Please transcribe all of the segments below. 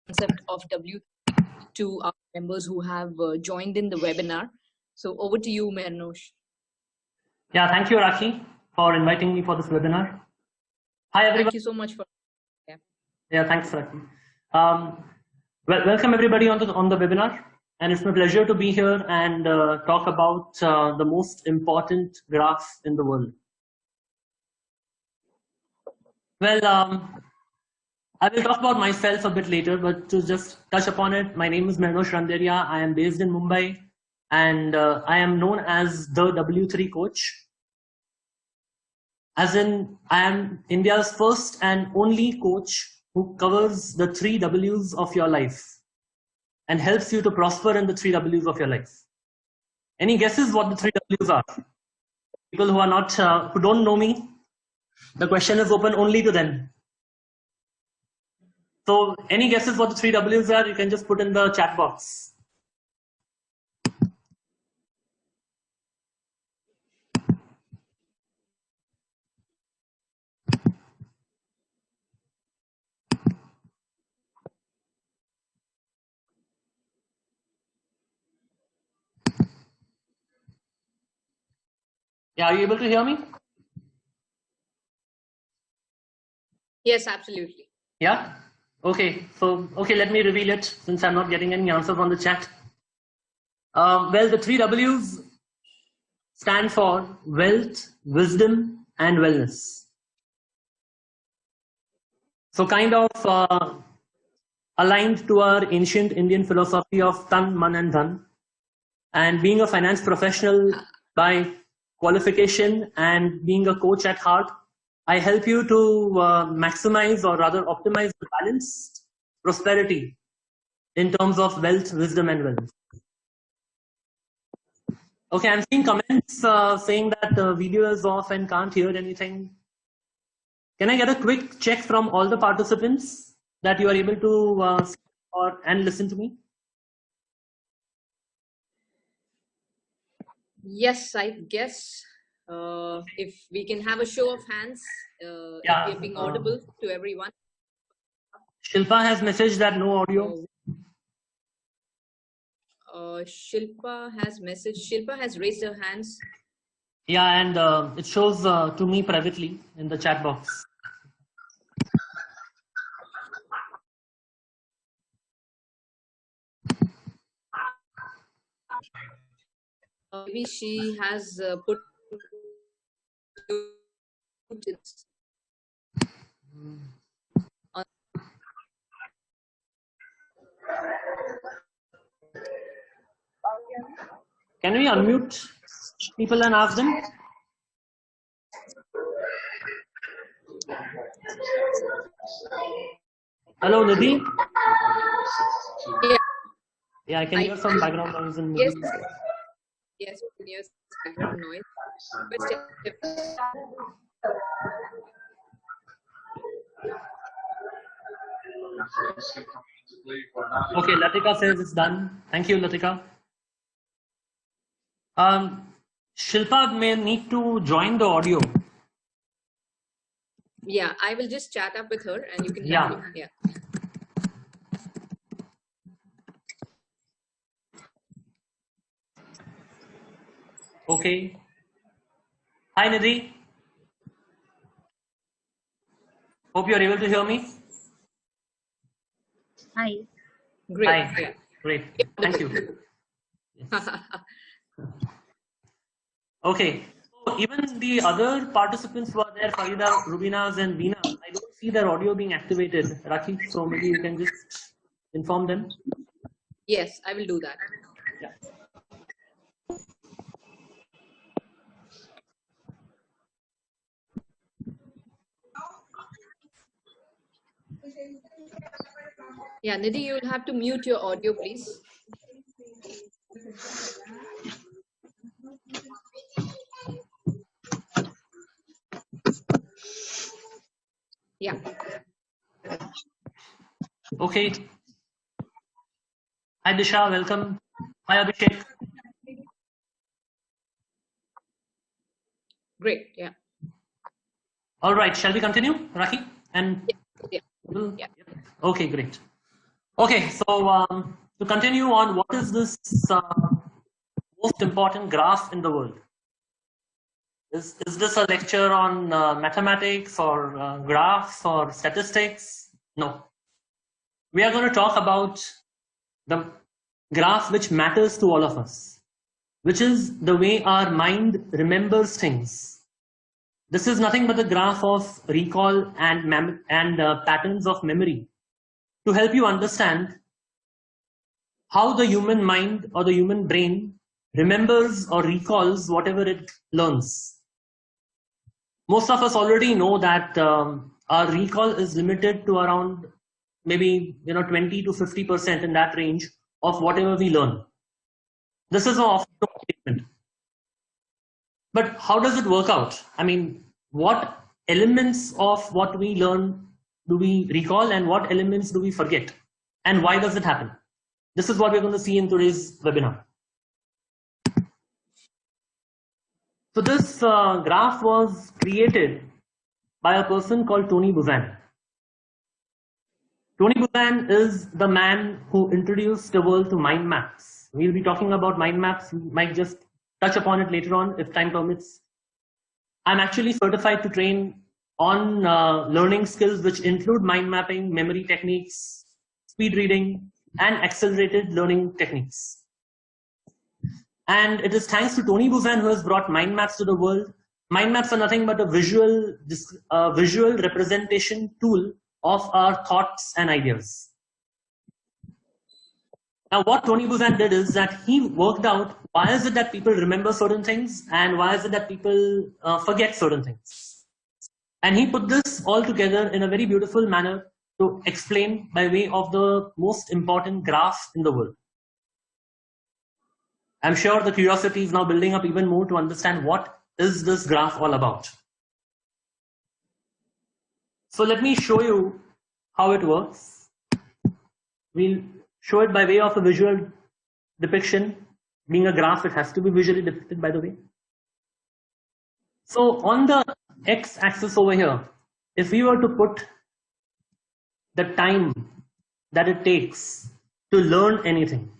concept of W to our members who have joined in the webinar. So over to you, Mehernosh. Yeah, thank you, Rakhi, for inviting me for this webinar. Hi, everyone. Thank you so much for. Yeah, thanks, Rakhi. Welcome everybody on the webinar, and it's my pleasure to be here and talk about the most important graph in the world. Well, I will talk about myself a bit later, but to just touch upon it, my name is Mehernosh Randeria. I am based in Mumbai, and I am known as the W3 coach. As in, I am India's first and only coach who covers the 3 W's of your life and helps you to prosper in the 3 W's of your life. Any guesses what the 3 W's are? People who are not, who don't know me, the question is open only to them. So any guesses what the 3 W's are, you can just put in the chat box. Yeah, are you able to hear me? Yes, absolutely. Yeah? Okay, so, okay, let me reveal it since I'm not getting any answers on the chat. Well, the 3 W's stand for wealth, wisdom, and wellness. So kind of aligned to our ancient Indian philosophy of Tan, Man, and Dhan. And being a finance professional by qualification and being a coach at heart, I help you to maximize or rather optimize the balanced prosperity in terms of wealth, wisdom, and wellness. Okay, I'm seeing comments saying that the video is off and can't hear anything. Can I get a quick check from all the participants that you are able to see and listen to me? Yes, I guess if we can have a show of hands, if we're being audible to everyone. Shilpa has messaged that no audio. Shilpa has messaged. Shilpa has raised her hands. Yeah, and it shows to me privately in the chat box. Maybe she has put. Can we unmute people and ask them? Hello, Nidhi? Yeah. Yeah, I can hear some background noise in Yes. Nidhi. Yes, we can hear background noise. Okay, Latika says it's done. Thank you, Latika. Shilpa may need to join the audio. Yeah, I will just chat up with her and you can Yeah. continue. Yeah. Okay. Hi, Nidhi. Hope you're able to hear me. Hi. Great. Hi. Yeah. Great. Thank you. Yes. Okay. So even the other participants who are there, Farida, Rubinas, and Veena, I don't see their audio being activated, Rakhi. So maybe you can just inform them. Yes, I will do that. Yeah. Yeah, Nidhi, you will have to mute your audio, please. Yeah. Okay. Hi, Disha. Welcome. Hi, Abhishek. Great. Yeah. All right. Shall we continue, Rakhi? And yeah. okay, great. Okay, so to continue on, what is this most important graph in the world? Is this a lecture on mathematics or graphs or statistics? No. We are going to talk about the graph which matters to all of us, which is the way our mind remembers things. This is nothing but the graph of recall and patterns of memory to help you understand how the human mind or the human brain remembers or recalls whatever it learns. Most of us already know that our recall is limited to around maybe 20 to 50% in that range of whatever we learn. This is an often statement. But how does it work out? I mean, what elements of what we learn do we recall and what elements do we forget? And why does it happen? This is what we're going to see in today's webinar. So this graph was created by a person called Tony Buzan. Tony Buzan is the man who introduced the world to mind maps. We'll be talking about mind maps. We might just touch upon it later on if time permits. I'm actually certified to train on learning skills which include mind mapping, memory techniques, speed reading, and accelerated learning techniques. And it is thanks to Tony Buzan who has brought mind maps to the world. Mind maps are nothing but a visual representation tool of our thoughts and ideas. Now, what Tony Buzan did is that he worked out why is it that people remember certain things and why is it that people forget certain things. And he put this all together in a very beautiful manner to explain by way of the most important graph in the world. I'm sure the curiosity is now building up even more to understand what is this graph all about. So let me show you how it works. We'll show it by way of a visual depiction. Being a graph, it has to be visually depicted, by the way. So on the x-axis over here, if we were to put the time that it takes to learn anything,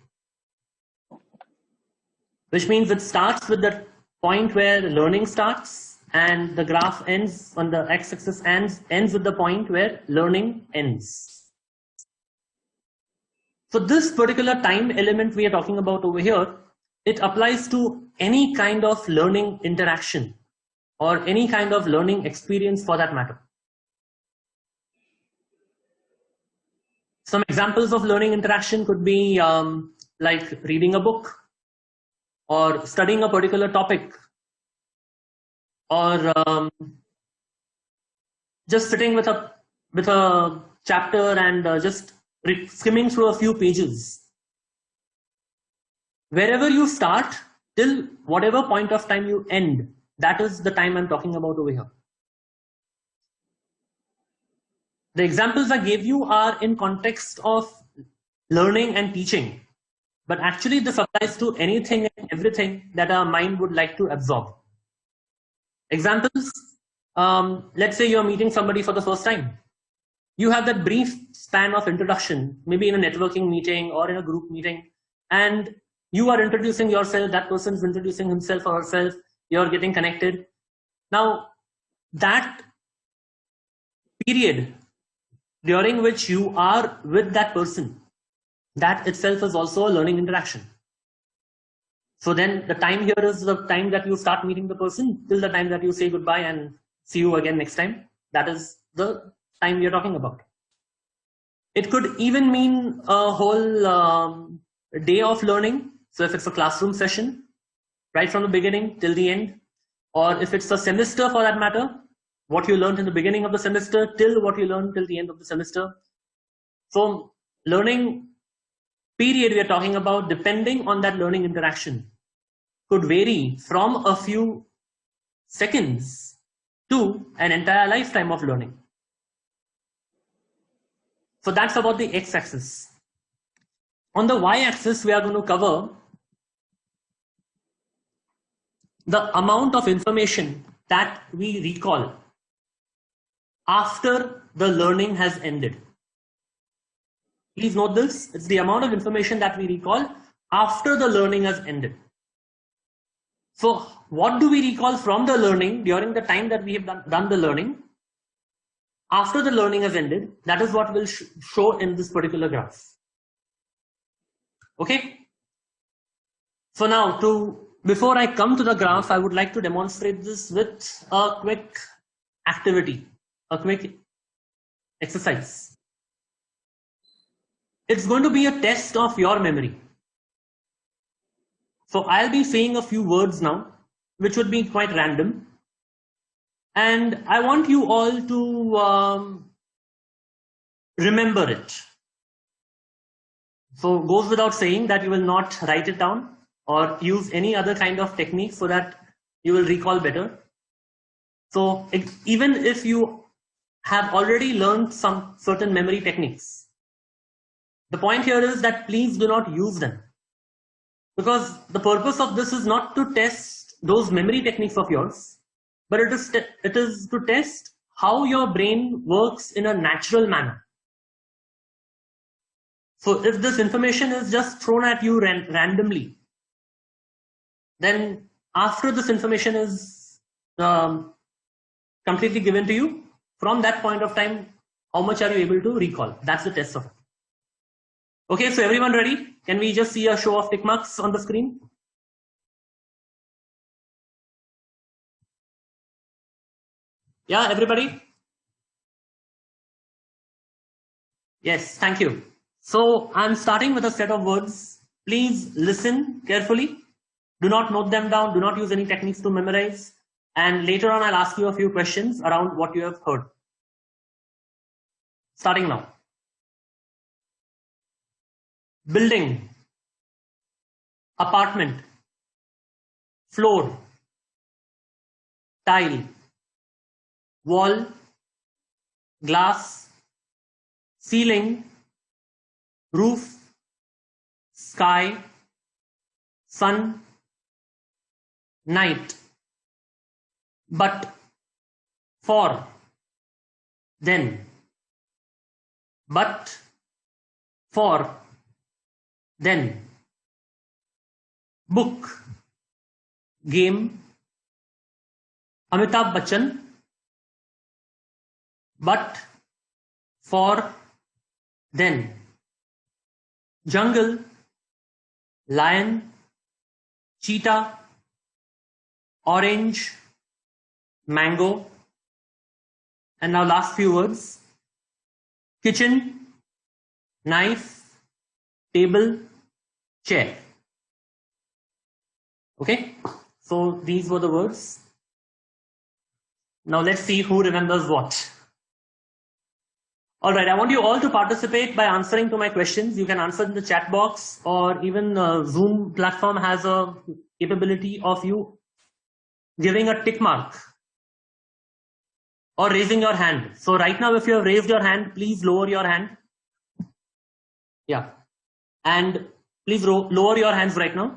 which means it starts with the point where learning starts and the graph ends on the x-axis ends with the point where learning ends. So this particular time element we are talking about over here, it applies to any kind of learning interaction or any kind of learning experience for that matter. Some examples of learning interaction could be like reading a book or studying a particular topic or just sitting with a chapter and just skimming through a few pages. Wherever you start till whatever point of time you end, that is the time I'm talking about over here. The examples I gave you are in context of learning and teaching, but actually this applies to anything and everything that our mind would like to absorb. Examples, let's say you're meeting somebody for the first time. You have that brief span of introduction, maybe in a networking meeting or in a group meeting, and you are introducing yourself, that person is introducing himself or herself, you're getting connected. Now, that period during which you are with that person, that itself is also a learning interaction. So then the time here is the time that you start meeting the person till the time that you say goodbye and see you again next time. That is the time we are talking about. It could even mean a whole day of learning. So if it's a classroom session, right from the beginning till the end, or if it's a semester for that matter, what you learned in the beginning of the semester till what you learned till the end of the semester. So learning period we are talking about, depending on that learning interaction, could vary from a few seconds to an entire lifetime of learning. So that's about the x-axis. On the y-axis, we are going to cover the amount of information that we recall after the learning has ended. Please note this. It's the amount of information that we recall after the learning has ended. So what do we recall from the learning during the time that we have done the learning? After the learning has ended, that is what will show in this particular graph. Okay. So now, before I come to the graph, I would like to demonstrate this with a quick activity, a quick exercise. It's going to be a test of your memory. So I'll be saying a few words now, which would be quite random. And I want you all to remember it. So it goes without saying that you will not write it down or use any other kind of technique so that you will recall better. So even if you have already learned some certain memory techniques, the point here is that please do not use them. Because the purpose of this is not to test those memory techniques of yours, but it is to test how your brain works in a natural manner. So if this information is just thrown at you randomly, then after this information is completely given to you, from that point of time, how much are you able to recall? That's the test of it. Okay, so everyone ready? Can we just see a show of tick marks on the screen? Yeah, everybody? Yes, thank you. So I'm starting with a set of words. Please listen carefully. Do not note them down. Do not use any techniques to memorize. And later on, I'll ask you a few questions around what you have heard. Starting now. Building, apartment, floor, tile, wall, glass, ceiling, roof, sky, sun, night, but, for, then, but, for, then, book, game, Amitabh Bachchan, but, for, then, jungle, lion, cheetah, orange, mango, and now last few words, kitchen, knife, table, chair. Okay, so these were the words. Now let's see who remembers what. All right, I want you all to participate by answering to my questions. You can answer in the chat box, or even Zoom platform has a capability of you giving a tick mark or raising your hand. So right now, if you have raised your hand, please lower your hand. Yeah, and please lower your hands right now.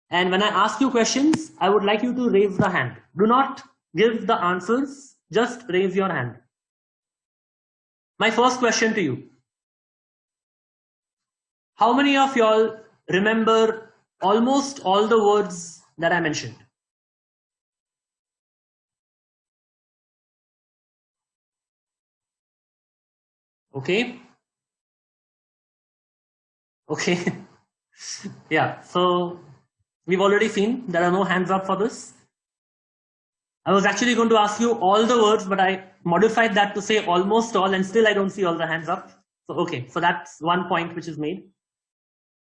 And when I ask you questions, I would like you to raise the hand. Do not give the answers, just raise your hand. My first question to you. How many of y'all remember almost all the words that I mentioned? Okay. Okay. Yeah, so we've already seen there are no hands up for this. I was actually going to ask you all the words, but I modified that to say almost all, and still I don't see all the hands up. So okay, so that's one point which is made.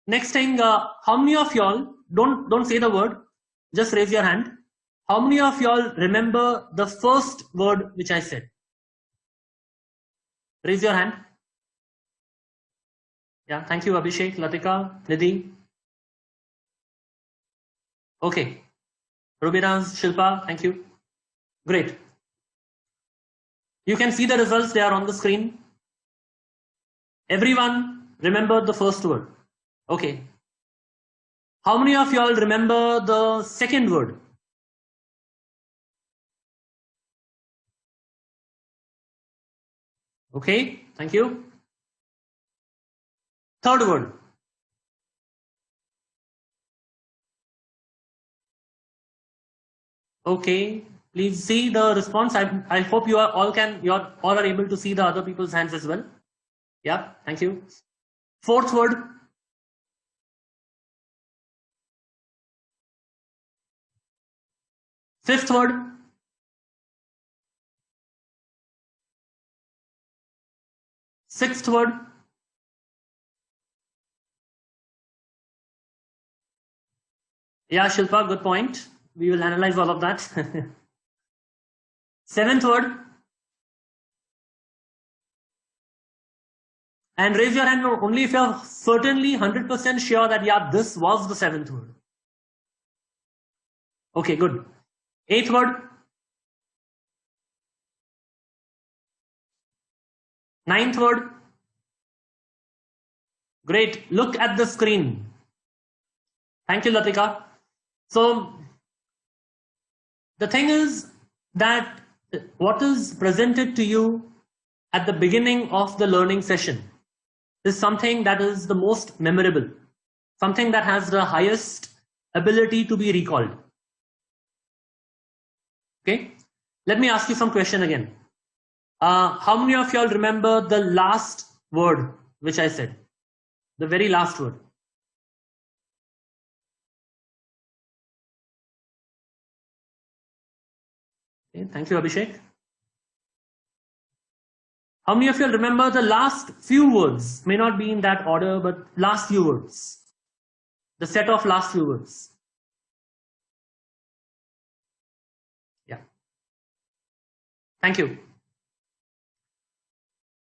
Next thing, how many of y'all, don't say the word, just raise your hand. How many of y'all remember the first word which I said? Raise your hand. Yeah, thank you, Abhishek, Latika, Nidhi. Okay. Rubiraz, Shilpa, thank you. Great. You can see the results, they are on the screen. Everyone remembered the first word. Okay. How many of y'all remember the second word? Okay, thank you. Third word. Okay, please see the response. I hope you all are able to see the other people's hands as well. Yeah, thank you. Fourth word. Fifth word. Sixth word. Yeah, Shilpa, good point. We will analyze all of that. Seventh word. And raise your hand only if you're certainly 100% sure that, yeah, this was the seventh word. Okay, good. Eighth word. Ninth word. Great. Look at the screen. Thank you, Latika. So, the thing is that what is presented to you at the beginning of the learning session is something that is the most memorable, something that has the highest ability to be recalled. Okay, let me ask you some question again. How many of y'all remember the last word which I said? The very last word. Okay, thank you, Abhishek. How many of you remember the last few words? May not be in that order, but last few words. The set of last few words. Yeah. Thank you.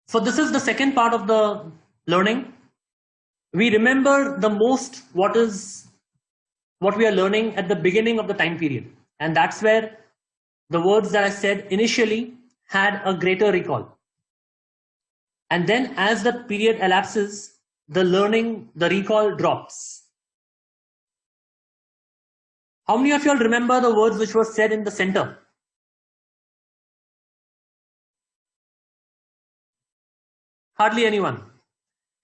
So this is the second part of the learning. We remember the most what we are learning at the beginning of the time period. And that's where the words that I said initially had a greater recall. And then as the period elapses, the recall drops. How many of you all remember the words which were said in the center? Hardly anyone.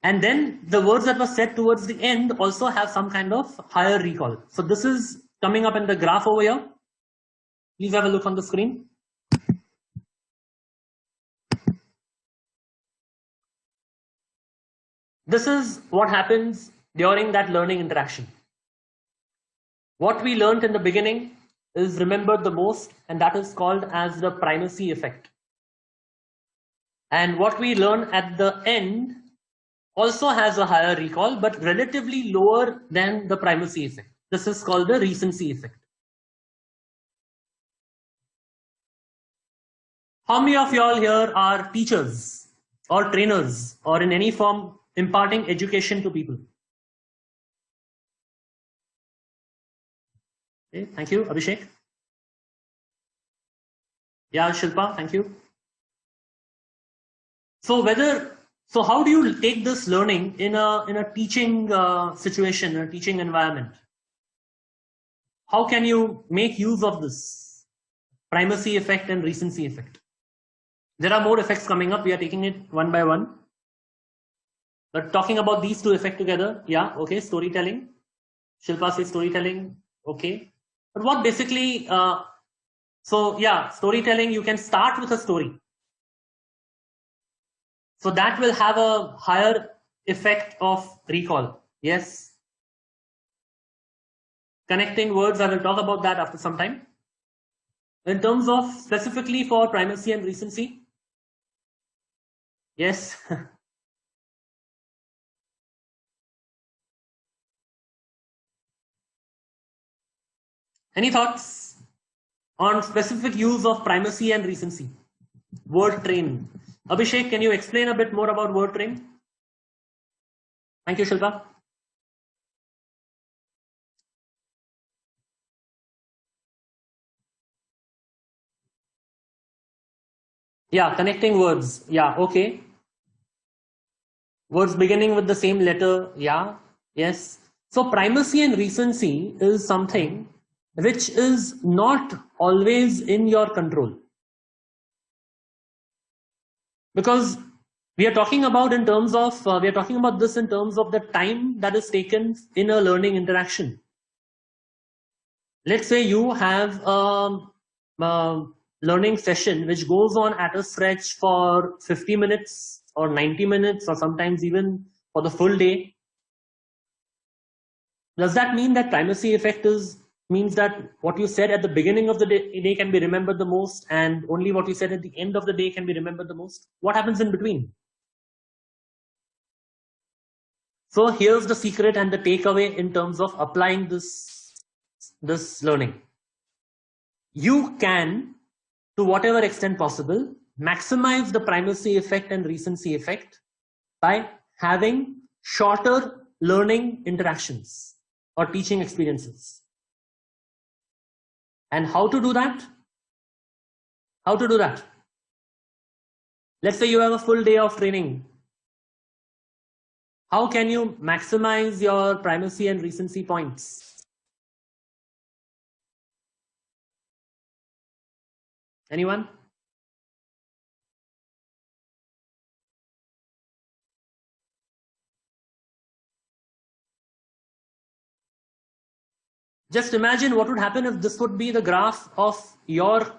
And then the words that were said towards the end also have some kind of higher recall. So this is coming up in the graph over here. Please have a look on the screen. This is what happens during that learning interaction. What we learned in the beginning is remembered the most, and that is called as the primacy effect. And what we learn at the end also has a higher recall, but relatively lower than the primacy effect. This is called the recency effect. How many of y'all here are teachers or trainers or in any form imparting education to people? Okay, thank you, Abhishek. Yeah, Shilpa, thank you. So how do you take this learning in a teaching situation, in a teaching environment? How can you make use of this primacy effect and recency effect? There are more effects coming up. We are taking it one by one. But talking about these two effects together, yeah, okay, storytelling. Shilpa says storytelling, okay. But what basically, so yeah, storytelling, you can start with a story. So that will have a higher effect of recall. Yes. Connecting words, I will talk about that after some time. In terms of specifically for primacy and recency. Yes. Any thoughts on specific use of primacy and recency? Word train. Abhishek, can you explain a bit more about word train? Thank you, Shilpa. Yeah, connecting words. Yeah, okay. Words beginning with the same letter. Yeah, yes. So primacy and recency is something which is not always in your control. Because we are talking about in terms of we are talking about this in terms of the time that is taken in a learning interaction. Let's say you have a learning session which goes on at a stretch for 50 minutes or 90 minutes or sometimes even for the full day. Does that mean that primacy effect means that what you said at the beginning of the day can be remembered the most and only what you said at the end of the day can be remembered the most? What happens in between? So here's the secret and the takeaway in terms of applying this learning. You can, to whatever extent possible, maximize the primacy effect and recency effect by having shorter learning interactions or teaching experiences. And how to do that? How to do that? Let's say you have a full day of training. How can you maximize your primacy and recency points? Anyone? Just imagine what would happen if this would be the graph of your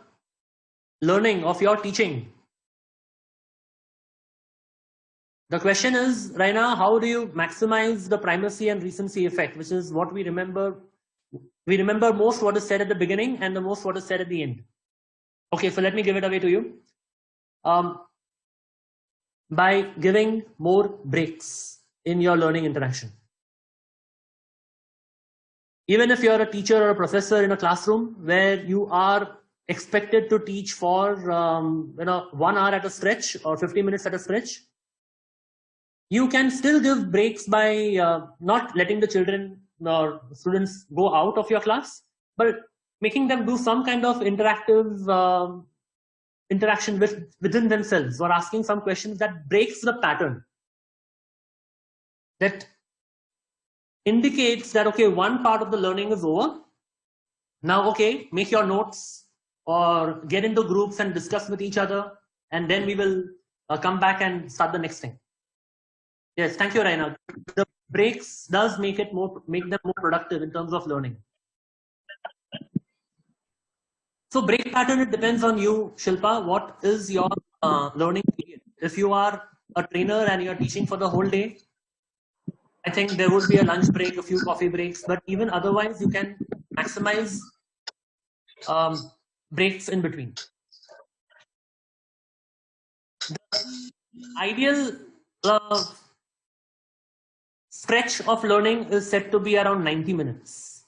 learning, of your teaching. The question is, Raina, how do you maximize the primacy and recency effect, which is what we remember. We remember most what is said at the beginning and the most what is said at the end. Okay, so let me give it away to you. By giving more breaks in your learning interaction. Even if you're a teacher or a professor in a classroom where you are expected to teach for 1 hour at a stretch or 50 minutes at a stretch, you can still give breaks by not letting the children or students go out of your class, but making them do some kind of interactive interaction within themselves or asking some questions that breaks the pattern. That indicates that, okay, one part of the learning is over. Now, okay, make your notes or get into groups and discuss with each other, and then we will come back and start the next thing. Yes, thank you, Raina. The breaks does make them more productive in terms of learning. So break pattern, it depends on you, Shilpa. What is your learning period? If you are a trainer and you're teaching for the whole day, I think there would be a lunch break, a few coffee breaks, but even otherwise, you can maximize breaks in between. The ideal stretch of learning is said to be around 90 minutes.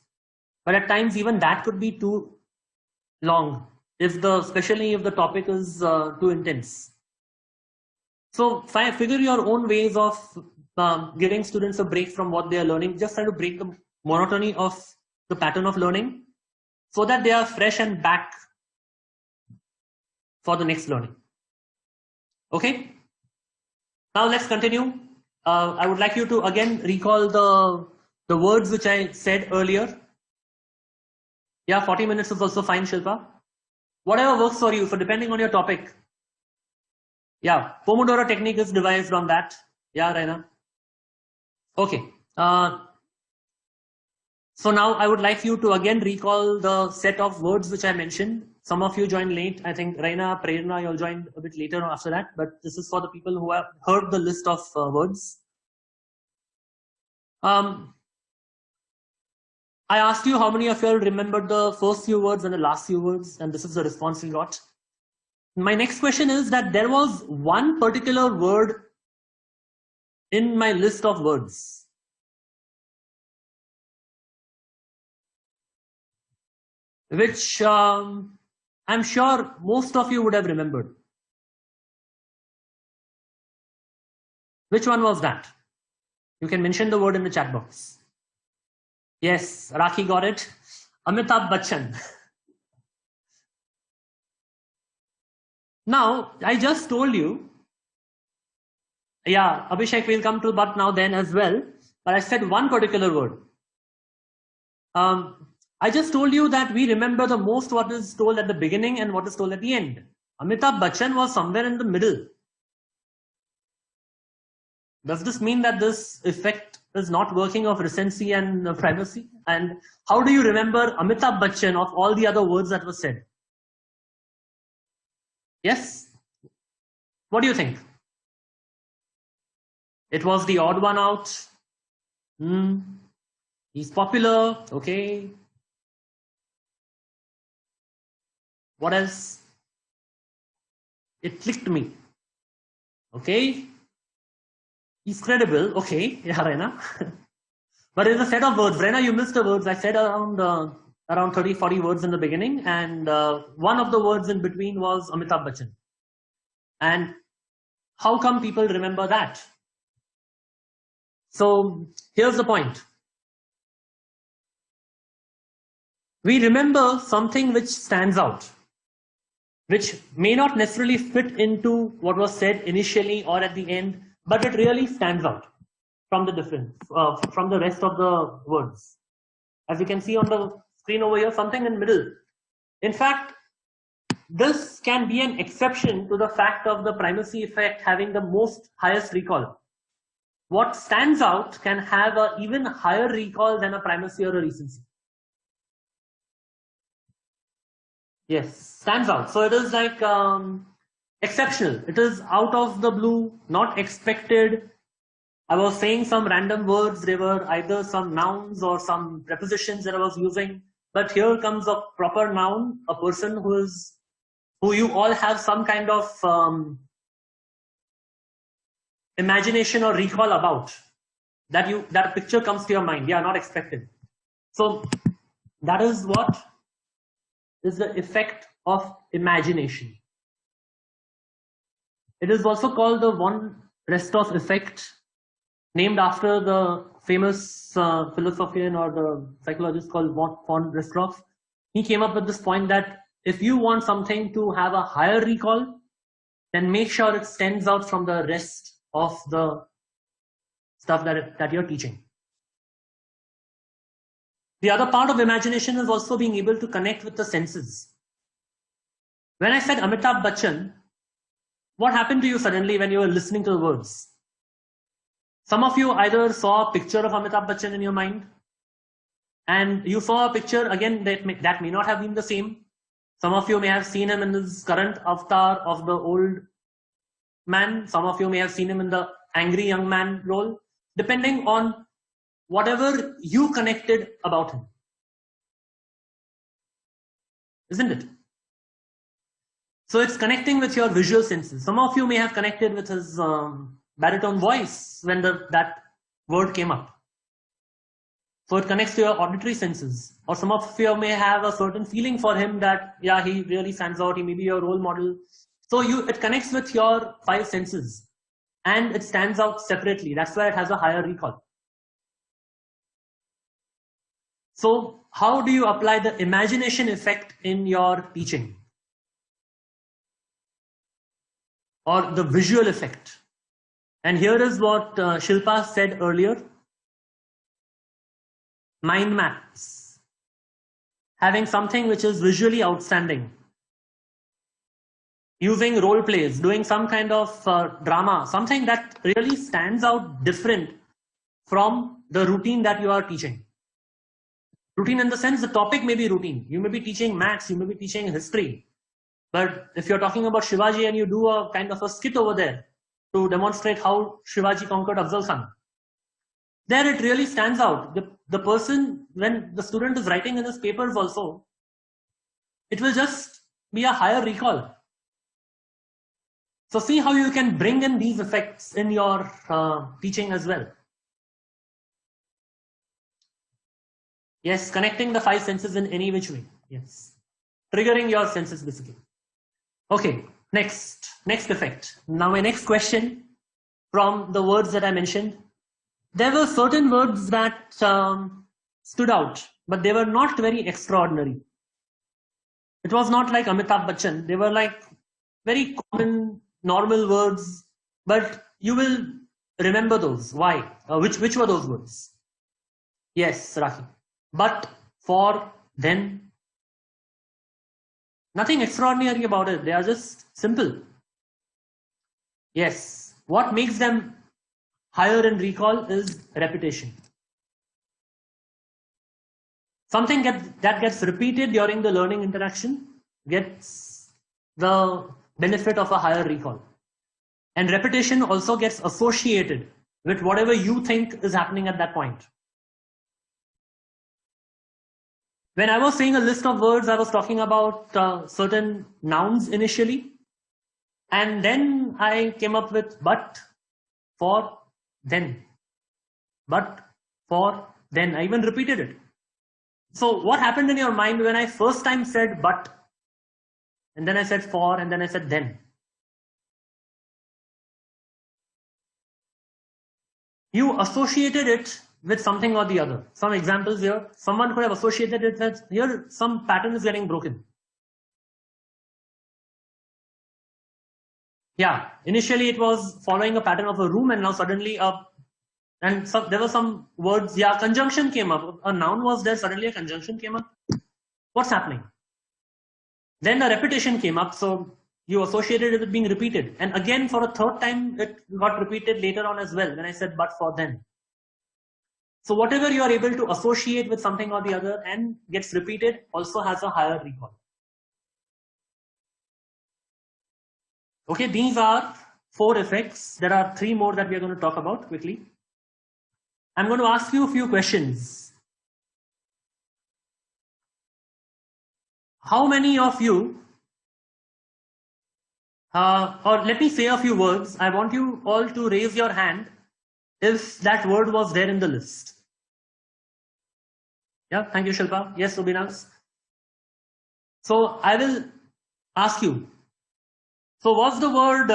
But at times, even that could be too long, especially if the topic is too intense. So figure your own ways of giving students a break from what they are learning. Just try to break the monotony of the pattern of learning so that they are fresh and back for the next learning. Okay? Now let's continue. I would like you to again recall the words which I said earlier. Yeah, 40 minutes is also fine, Shilpa. Whatever works for you, so depending on your topic. Yeah, Pomodoro technique is devised on that. Yeah, Raina. Okay. So now I would like you to again recall the set of words which I mentioned. Some of you joined late. I think Raina, Prerna, you all joined a bit later after that. But this is for the people who have heard the list of words. I asked you how many of you all remembered the first few words and the last few words, and this is the response we got. My next question is that there was one particular word in my list of words which I'm sure most of you would have remembered. Which one was that? You can mention the word in the chat box. Yes, Rakhi got it. Amitabh Bachchan. Now, I just told you, yeah, Abhishek will come to but now then as well, but I said one particular word. I just told you that we remember the most what is told at the beginning and what is told at the end. Amitabh Bachchan was somewhere in the middle. Does this mean that this effect is not working of recency and privacy? And how do you remember Amitabh Bachchan of all the other words that were said? Yes? What do you think? It was the odd one out. He's popular. Okay. What else? It clicked me. Okay. He's credible. Okay. Yeah, Raina. But it's a set of words. Raina, you missed the words. I said around 30, 40 words in the beginning. And one of the words in between was Amitabh Bachchan. And how come people remember that? So here's the point. We remember something which stands out, which may not necessarily fit into what was said initially or at the end, but it really stands out from the difference, from the rest of the words. As you can see on the screen over here, something in the middle. In fact, this can be an exception to the fact of the primacy effect having the highest recall. What stands out can have an even higher recall than a primacy or a recency. Yes, stands out. So it is like exceptional. It is out of the blue, not expected. I was saying some random words. They were either some nouns or some prepositions that I was using. But here comes a proper noun, a person who you all have some kind of imagination or recall about. That picture comes to your mind. Yeah, not expected. So that is what is the effect of imagination. It is also called the von Restorff effect, named after the famous philosophian or the psychologist called von Restorff. He came up with this point that if you want something to have a higher recall, then make sure it stands out from the rest of the stuff that you're teaching. The other part of imagination is also being able to connect with the senses. When I said Amitabh Bachchan, what happened to you suddenly when you were listening to the words? Some of you either saw a picture of Amitabh Bachchan in your mind, and you saw a picture, again, that may not have been the same. Some of you may have seen him in his current avatar of the old man. Some of you may have seen him in the angry young man role, depending on whatever you connected about him. Isn't it? So it's connecting with your visual senses. Some of you may have connected with his baritone voice when that word came up. So it connects to your auditory senses. Or some of you may have a certain feeling for him that, yeah, he really stands out, he may be your role model. So it connects with your 5 senses. And it stands out separately. That's why it has a higher recall. So how do you apply the imagination effect in your teaching? Or the visual effect? And here is what Shilpa said earlier. Mind maps. Having something which is visually outstanding. Using role plays, doing some kind of drama, something that really stands out different from the routine that you are teaching. Routine in the sense the topic may be routine. You may be teaching maths, you may be teaching history. But if you're talking about Shivaji and you do a kind of a skit over there to demonstrate how Shivaji conquered Afzal Khan, there it really stands out. The person, when the student is writing in his papers also, it will just be a higher recall. So see how you can bring in these effects in your teaching as well. Yes, connecting the 5 senses in any which way. Yes, triggering your senses basically. Okay, next effect. Now my next question from the words that I mentioned. There were certain words that stood out, but they were not very extraordinary. It was not like Amitabh Bachchan. They were like very common, normal words, but you will remember those. Why? Which were those words? Yes, Rakhi. But, for, then. Nothing extraordinary about it. They are just simple. Yes. What makes them higher in recall is repetition. Something that gets repeated during the learning interaction gets the benefit of a higher recall. And repetition also gets associated with whatever you think is happening at that point. When I was saying a list of words, I was talking about certain nouns initially. And then I came up with but, for, then. But, for, then. I even repeated it. So what happened in your mind when I first time said but, and then I said for, and then I said then? You associated it with something or the other. Some examples here. Someone could have associated it with, here some pattern is getting broken. Yeah, initially it was following a pattern of a room, and now suddenly and so there were some words, yeah, conjunction came up. A noun was there, suddenly a conjunction came up. What's happening? Then a repetition came up, so you associated it with being repeated. And again, for a third time, it got repeated later on as well when I said but, for, then. So whatever you are able to associate with something or the other and gets repeated also has a higher recall. Okay, these are 4 effects. There are 3 more that we are going to talk about quickly. I'm going to ask you a few questions. How many of you, or let me say a few words. I want you all to raise your hand if that word was there in the list. Yeah, thank you, Shilpa. Yes, Rubinas. So I will ask you. So was the word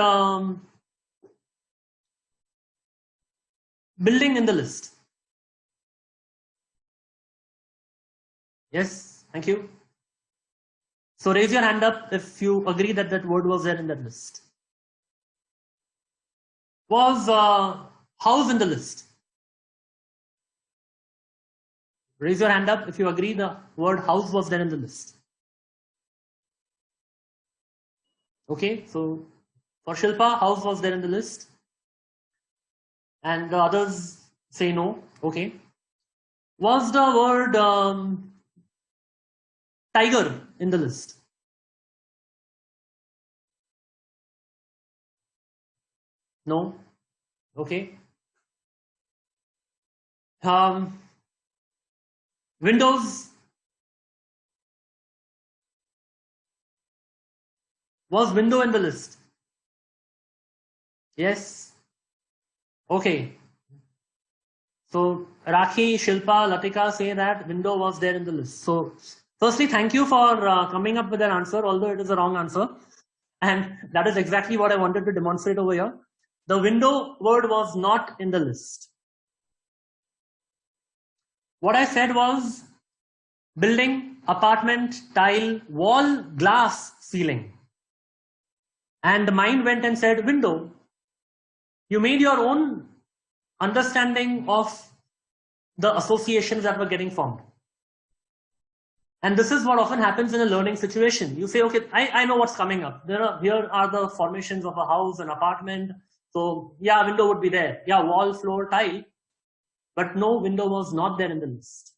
building in the list? Yes, thank you. So raise your hand up if you agree that that word was there in that list. Was house in the list? Raise your hand up if you agree the word house was there in the list. Okay, so for Shilpa, house was there in the list. And the others say no. Okay. Was the word tiger in the list? No. Okay. Windows. Was window in the list? Yes. Okay. So Rakhi, Shilpa, Latika say that window was there in the list. So firstly, thank you for coming up with an answer, although it is a wrong answer. And that is exactly what I wanted to demonstrate over here. The window word was not in the list. What I said was building, apartment, tile, wall, glass, ceiling. And the mind went and said window. You made your own understanding of the associations that were getting formed. And this is what often happens in a learning situation. You say, okay, I know what's coming up. Here are the formations of a house, an apartment. So yeah, window would be there. Yeah, wall, floor, tile. But no, window was not there in the list.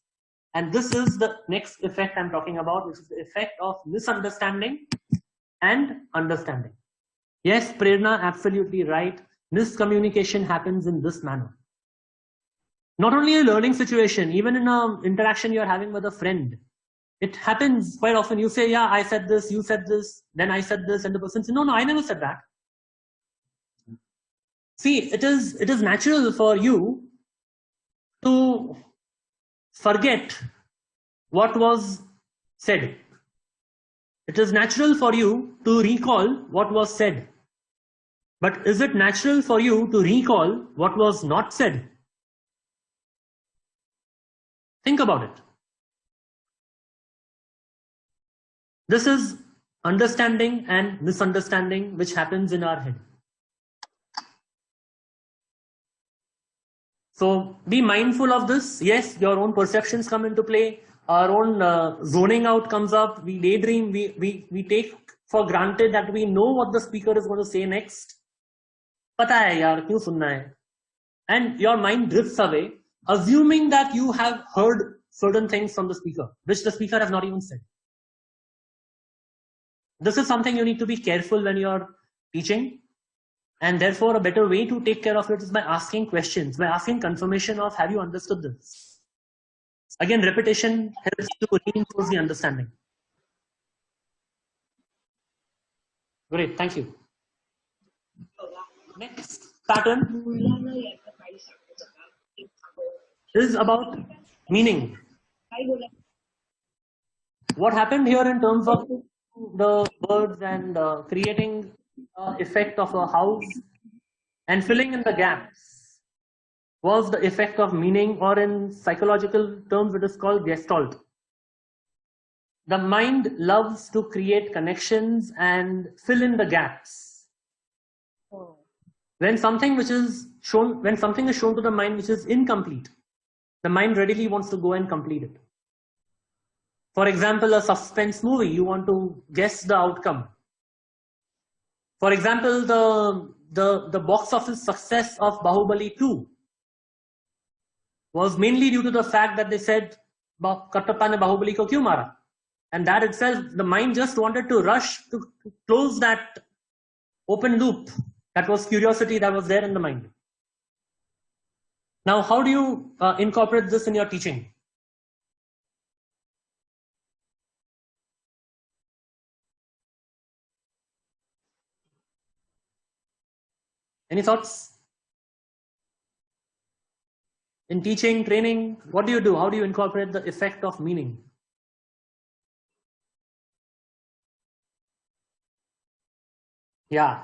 And this is the next effect I'm talking about, which is the effect of misunderstanding and understanding. Yes, Prerna, absolutely right. Miscommunication happens in this manner. Not only a learning situation, even in an interaction you're having with a friend. It happens quite often. You say, yeah, I said this, you said this, then I said this, and the person says, no, I never said that. See, it is natural for you to forget what was said. It is natural for you to recall what was said. But is it natural for you to recall what was not said? Think about it. This is understanding and misunderstanding which happens in our head. So be mindful of this. Yes, your own perceptions come into play. Our own zoning out comes up. We daydream. We take for granted that we know what the speaker is going to say next. पता है यार क्यों सुनना है? and your mind drifts away, assuming that you have heard certain things from the speaker, which the speaker has not even said. This is something you need to be careful when you're teaching, and therefore a better way to take care of it is by asking questions, by asking confirmation of, have you understood this? Again, repetition helps to reinforce the understanding. Great, thank you. Next pattern is about meaning. What happened here in terms of the words and creating effect of a house and filling in the gaps was the effect of meaning, or in psychological terms it is called gestalt. The mind loves to create connections and fill in the gaps. When something is shown to the mind which is incomplete, the mind readily wants to go and complete it. For example, a suspense movie, you want to guess the outcome. For example, the box office success of Bahubali 2 was mainly due to the fact that they said, Kattappa ne Bahubali ko kyun mara? And that itself, the mind just wanted to rush to close that open loop. That was curiosity that was there in the mind. Now, how do you incorporate this in your teaching? Any thoughts? In teaching, training, what do you do? How do you incorporate the effect of meaning? Yeah.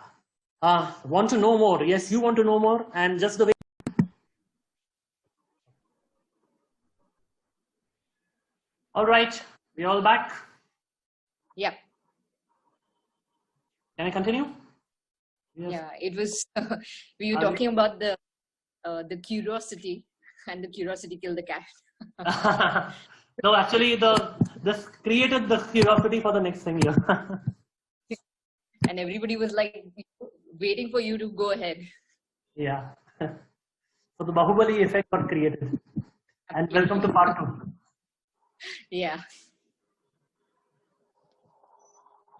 Want to know more? Yes, you want to know more, and just the way. All right, we all back? Yeah. Can I continue? Yes. Yeah, it was, we were talking about the curiosity, and the curiosity killed the cat. No, actually, this created the curiosity for the next thing here. And everybody was like waiting for you to go ahead. Yeah. So the Bahubali effect got created. And welcome to part 2. Yeah.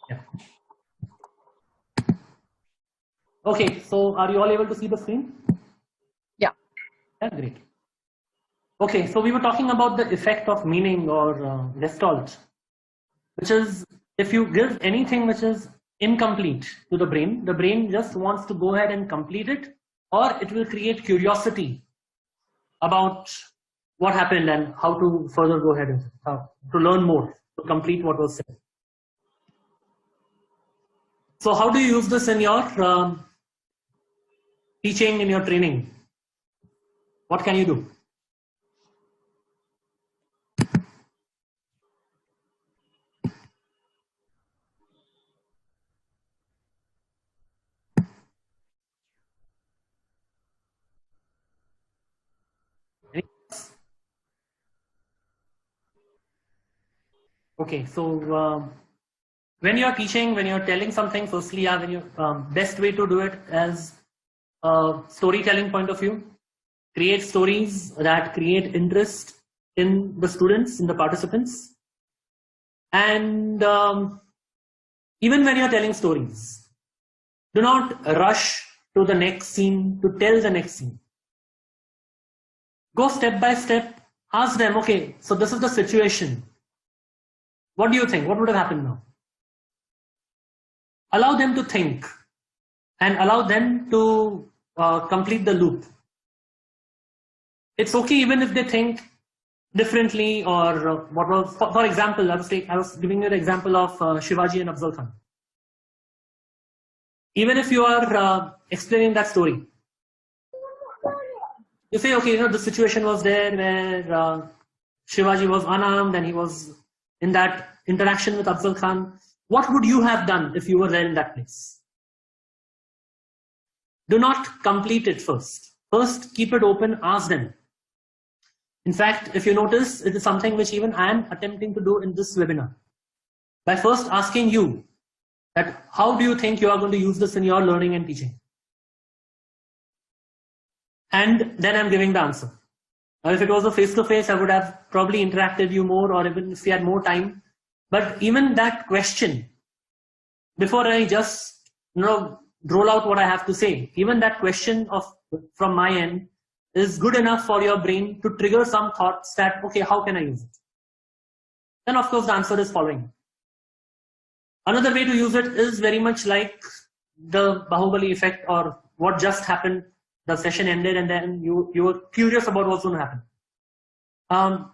Yeah. Okay, so are you all able to see the screen? Yeah. Yeah, great. Okay, so we were talking about the effect of meaning, or gestalt, which is, if you give anything which is incomplete to the brain just wants to go ahead and complete it, or it will create curiosity about what happened and how to further go ahead and to learn more, to complete what was said. So how do you use this in your teaching, in your training? What can you do? Okay, so when you're teaching, when you're telling something, firstly, when you best way to do it as a storytelling point of view, create stories that create interest in the students, in the participants. And even when you're telling stories, do not rush to the next scene to tell the next scene. Go step by step, ask them, okay, so this is the situation. What do you think? What would have happened now? Allow them to think and allow them to complete the loop. It's okay even if they think differently, or what was, for example, I was giving you the example of Shivaji and Afzal Khan. Even if you are explaining that story, you say, okay, the situation was there where Shivaji was unarmed and he was in that interaction with Afzal Khan. What would you have done if you were there in that place? Do not complete it first. First, keep it open, ask them. In fact, if you notice, it is something which even I am attempting to do in this webinar. By first asking you that how do you think you are going to use this in your learning and teaching? and then I'm giving the answer. Now, if it was a face-to-face, I would have probably interacted you more, or even if we had more time. But even that question, before I just roll out what I have to say, even that question from my end is good enough for your brain to trigger some thoughts that, okay, how can I use it? Then of course the answer is following. Another way to use it is very much like the Bahubali effect, or what just happened. The session ended and then you were curious about what's going to happen.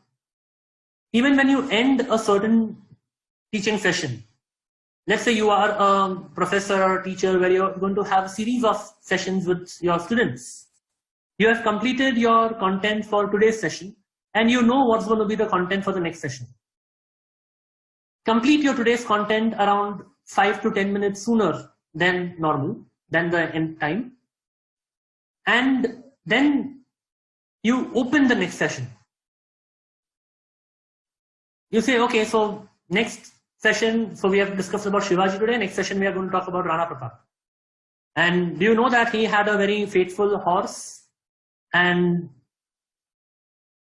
Even when you end a certain teaching session, let's say you are a professor or a teacher where you're going to have a series of sessions with your students. You have completed your content for today's session and you know what's going to be the content for the next session. Complete your today's content around 5 to 10 minutes sooner than normal, than the end time. And then you open the next session. You say, okay, so next session, so we have discussed about Shivaji today. Next session, we are going to talk about Rana Pratap. And do you know that he had a very faithful horse? And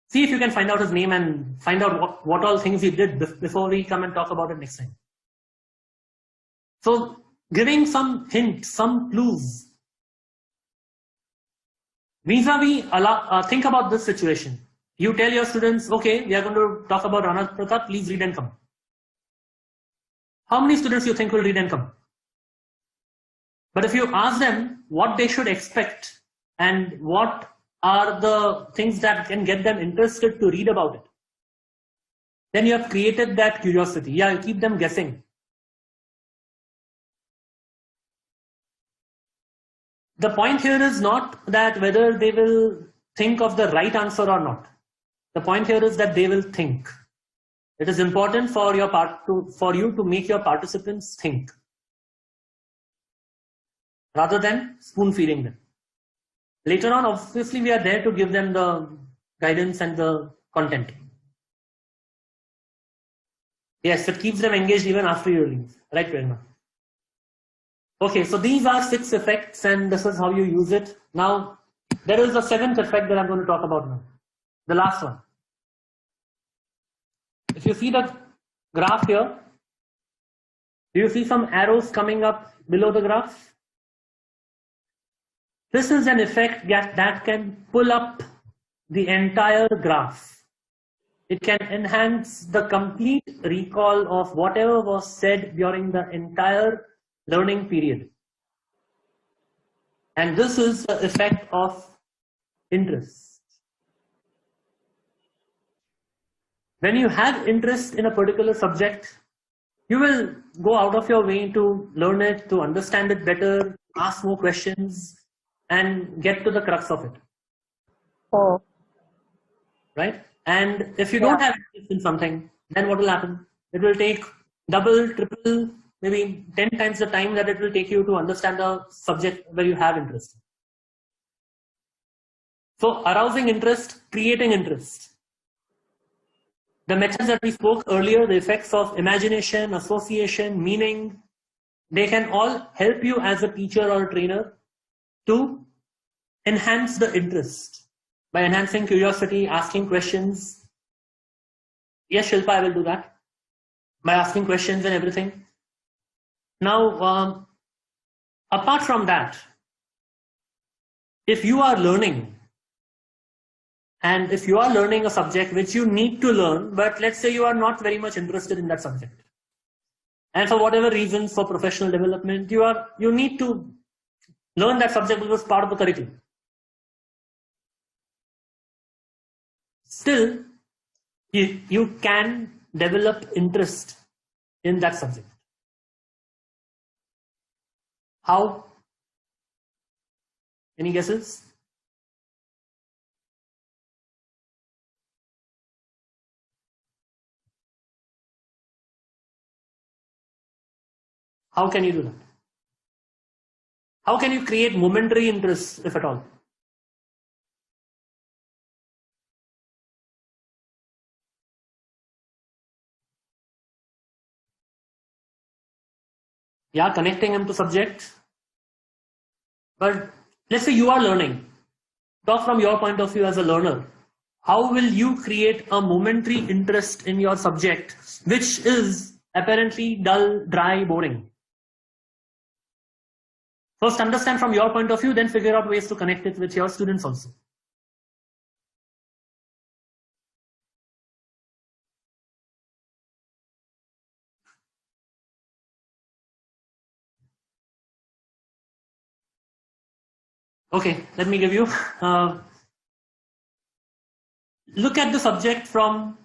see if you can find out his name and find out what all things he did before we come and talk about it next time. So giving some hints, some clues. Vis-a-vis, think about this situation. You tell your students, okay, we are going to talk about Rana Pratap, please read and come. How many students you think will read and come? But if you ask them what they should expect and what are the things that can get them interested to read about it, then you have created that curiosity. Yeah, you keep them guessing. The point here is not that whether they will think of the right answer or not. The point here is that they will think. It is important for you to make your participants think, rather than spoon feeding them. Later on, obviously, we are there to give them the guidance and the content. Yes, it keeps them engaged even after you leave. Right, Prerna? Okay, so these are 6 effects and this is how you use it. Now, there is a 7th effect that I'm going to talk about now. The last one. If you see the graph here, do you see some arrows coming up below the graph? This is an effect that can pull up the entire graph. It can enhance the complete recall of whatever was said during the entire learning period. And this is the effect of interest. When you have interest in a particular subject, you will go out of your way to learn it, to understand it better, ask more questions, and get to the crux of it. Oh. Right? And if you don't have interest in something, then what will happen? It will take double, triple, maybe 10 times the time that it will take you to understand the subject where you have interest. So arousing interest, creating interest. The methods that we spoke earlier, the effects of imagination, association, meaning, they can all help you as a teacher or a trainer to enhance the interest by enhancing curiosity, asking questions. Yes, Shilpa, I will do that by asking questions and everything. Now, apart from that, if you are learning, and if you are learning a subject which you need to learn, but let's say you are not very much interested in that subject, and for whatever reasons, for professional development, you need to learn that subject because it's part of the curriculum. Still, you can develop interest in that subject. How? Any guesses? How can you do that? How can you create momentary interest, if at all? Yeah, connecting them to subjects. But let's say you are learning talk from your point of view as a learner. How will you create a momentary interest in your subject, which is apparently dull, dry, boring? First understand from your point of view, then figure out ways to connect it with your students also. Okay, let me give you, look at the subject from,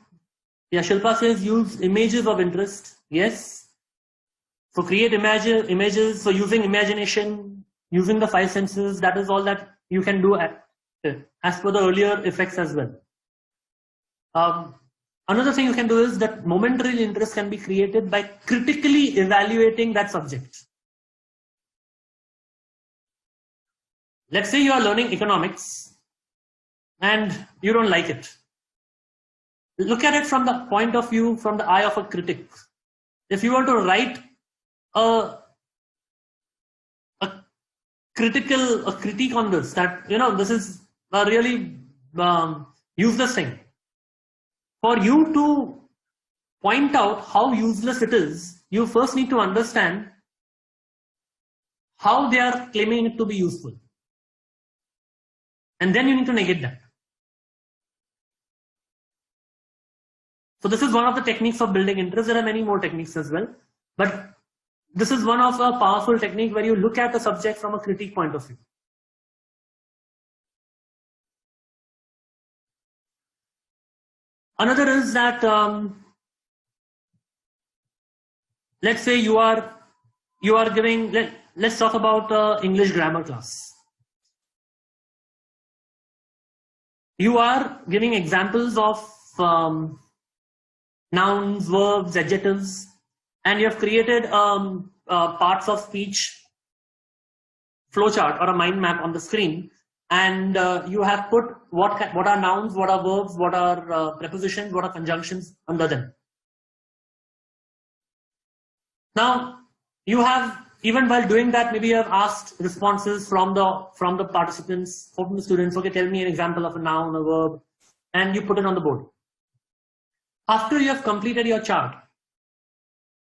yeah, Shilpa says use images of interest. Yes. So create images, so using imagination, using the five senses, that is all that you can do as per the earlier effects as well. Another thing you can do is that momentary interest can be created by critically evaluating that subject. Let's say you are learning economics and you don't like it. Look at it from the point of view, from the eye of a critic. If you want to write a critique on this, that this is a really useless thing. For you to point out how useless it is, you first need to understand how they are claiming it to be useful. And then you need to negate that. So this is one of the techniques of building interest. There are many more techniques as well. But this is one of a powerful technique where you look at the subject from a critique point of view. Another is that, let's say you are giving, let's talk about English grammar class. You are giving examples of nouns, verbs, adjectives, and you have created parts of speech flowchart or a mind map on the screen, and you have put what are nouns, what are verbs, what are prepositions, what are conjunctions under them. Now you have, even while doing that, maybe you have asked responses from the participants, from the students. Okay, tell me an example of a noun, a verb, and you put it on the board. After you have completed your chart,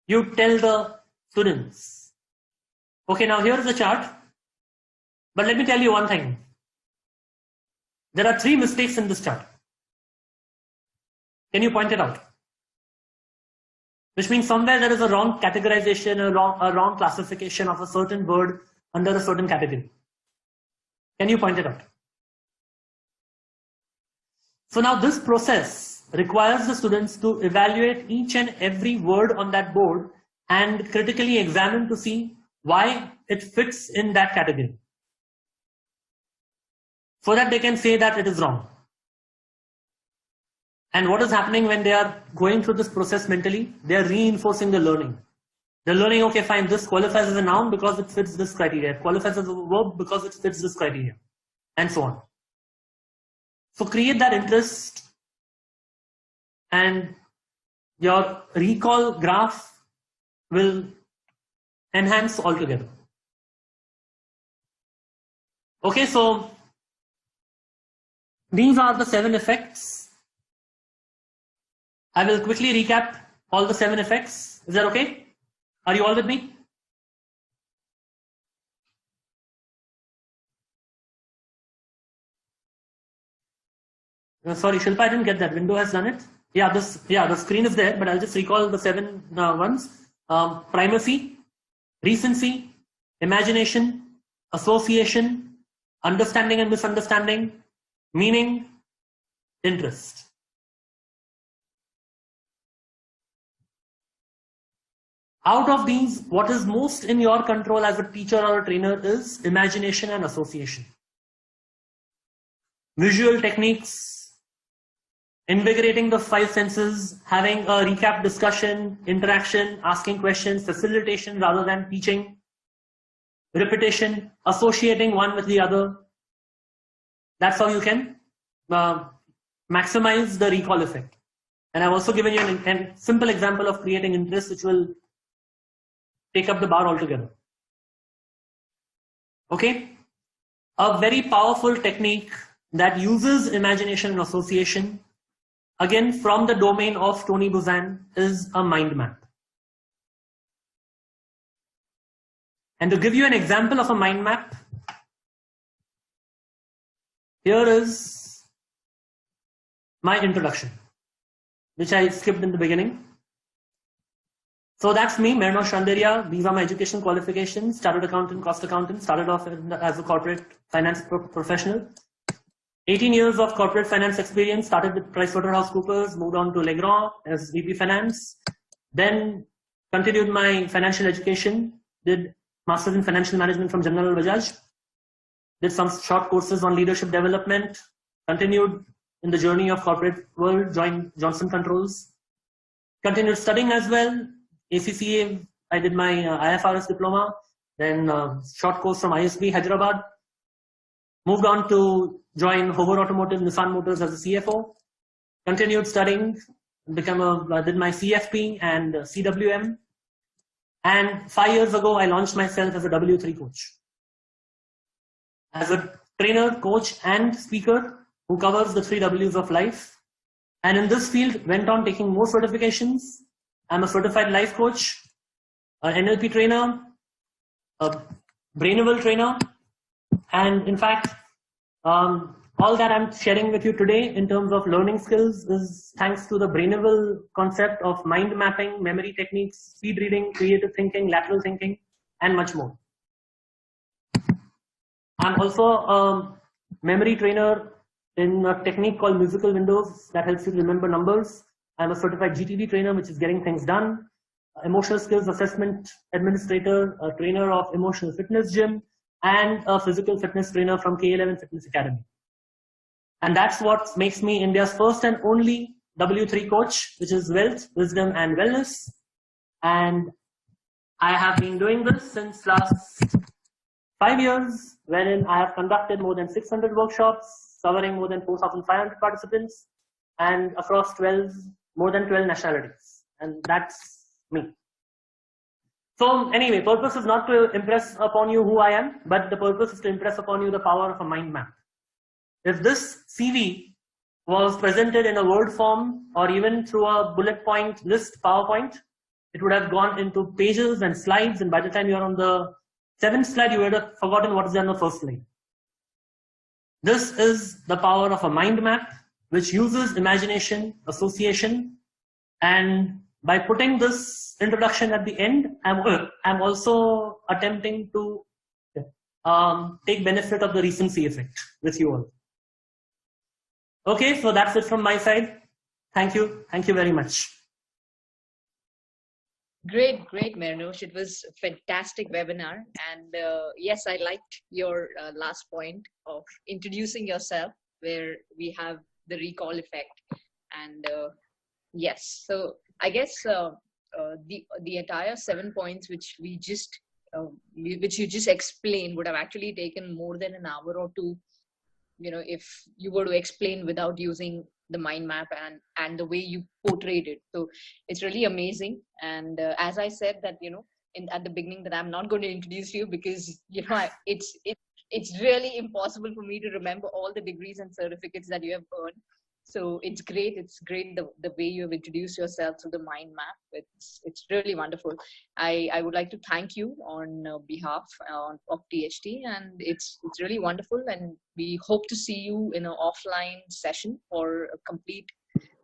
you tell the students, okay, now here's the chart, but let me tell you one thing. There are 3 mistakes in this chart. Can you point it out? Which means somewhere there is a wrong categorization, a wrong classification of a certain word under a certain category. Can you point it out? So now this process requires the students to evaluate each and every word on that board and critically examine to see why it fits in that category, so that they can say that it is wrong. And what is happening when they are going through this process mentally? They are reinforcing the learning. They're learning, okay, fine, this qualifies as a noun because it fits this criteria. It qualifies as a verb because it fits this criteria, and so on. So create that interest, and your recall graph will enhance altogether. Okay, so these are the 7 effects. I will quickly recap all the 7 effects. Is that okay? Are you all with me? Sorry, Shilpa, I didn't get that. Window has done it. Yeah, the screen is there, but I'll just recall the 7 ones. Primacy, recency, imagination, association, understanding and misunderstanding, meaning, interest. Out of these, what is most in your control as a teacher or a trainer is imagination and association. Visual techniques, invigorating the 5 senses, having a recap discussion, interaction, asking questions, facilitation rather than teaching, repetition, associating one with the other. That's how you can maximize the recall effect. And I've also given you a simple example of creating interest, which will take up the bar altogether. Okay? A very powerful technique that uses imagination and association, again from the domain of Tony Buzan, is a mind map. And to give you an example of a mind map, here is my introduction, which I skipped in the beginning. So that's me, Mehernosh Randeria. These are my education qualifications. Chartered accountant, cost accountant. Started off as a corporate finance professional. 18 years of corporate finance experience. Started with PricewaterhouseCoopers, moved on to Legrand as VP Finance. Then continued my financial education. Did Masters in Financial Management from General Bajaj. Did some short courses on leadership development. Continued in the journey of corporate world. Joined Johnson Controls. Continued studying as well. ACCA, I did my IFRS diploma, then short course from ISB Hyderabad. Moved on to join Hoover Automotive, Nissan Motors as a CFO. Continued studying, did my CFP and CWM. And 5 years ago, I launched myself as a W3 coach. As a trainer, coach, and speaker who covers the 3 W's of life. And in this field, went on taking more certifications. I'm a certified life coach, an NLP trainer, a Brainable trainer, and in fact, all that I'm sharing with you today in terms of learning skills is thanks to the Brainable concept of mind mapping, memory techniques, speed reading, creative thinking, lateral thinking, and much more. I'm also a memory trainer in a technique called musical windows that helps you remember numbers. I'm a certified GTD trainer, which is getting things done. Emotional skills assessment administrator, a trainer of emotional fitness gym, and a physical fitness trainer from K11 Fitness Academy. And that's what makes me India's first and only W3 coach, which is wealth, wisdom, and wellness. And I have been doing this since last 5 years, wherein I have conducted more than 600 workshops, covering more than 4,500 participants, and across more than 12 nationalities. And that's me. So anyway, purpose is not to impress upon you who I am, but the purpose is to impress upon you the power of a mind map. If this CV was presented in a word form or even through a bullet point list PowerPoint, it would have gone into pages and slides, and by the time you're on the 7th slide, you would have forgotten what is on the first slide. This is the power of a mind map, which uses imagination, association, and by putting this introduction at the end, I'm also attempting to take benefit of the recency effect with you all. Okay, so that's it from my side. Thank you. Thank you very much. Great, Mehernosh. It was a fantastic webinar. And yes, I liked your last point of introducing yourself, where we have the recall effect. And yes, so I guess the entire 7 points which we just which you just explained would have actually taken more than an hour or two, you know, if you were to explain without using the mind map and the way you portrayed it. So it's really amazing. And as I said that, you know, at the beginning, that I'm not going to introduce you because, you know, it's really impossible for me to remember all the degrees and certificates that you have earned. So it's great. It's great the way you have introduced yourself through the mind map. It's really wonderful. I would like to thank you on behalf of THT, and it's really wonderful. And we hope to see you in an offline session or a complete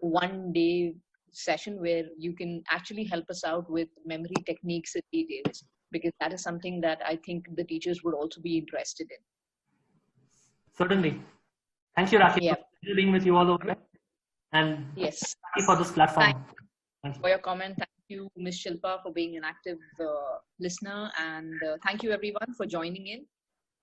1-day session where you can actually help us out with memory techniques and details, because that is something that I think the teachers would also be interested in. Certainly. Thank you, Rakhi, Yeah. for being with you all over. And yes, thank you for this platform. Thank you for your comment. Thank you, Ms. Shilpa, for being an active listener. And thank you, everyone, for joining in.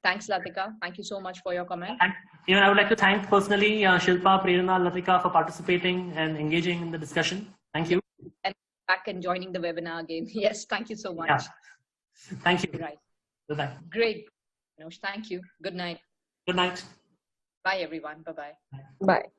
Thanks, Latika. Thank you so much for your comment. And, you know, I would like to thank personally Shilpa, Prerna, Latika for participating and engaging in the discussion. Thank you. And back and joining the webinar again. Yes, thank you so much. Yeah. Thank you. Right. Bye-bye. Great. Thank you. Good night. Good night. Bye, everyone. Bye-bye. Bye.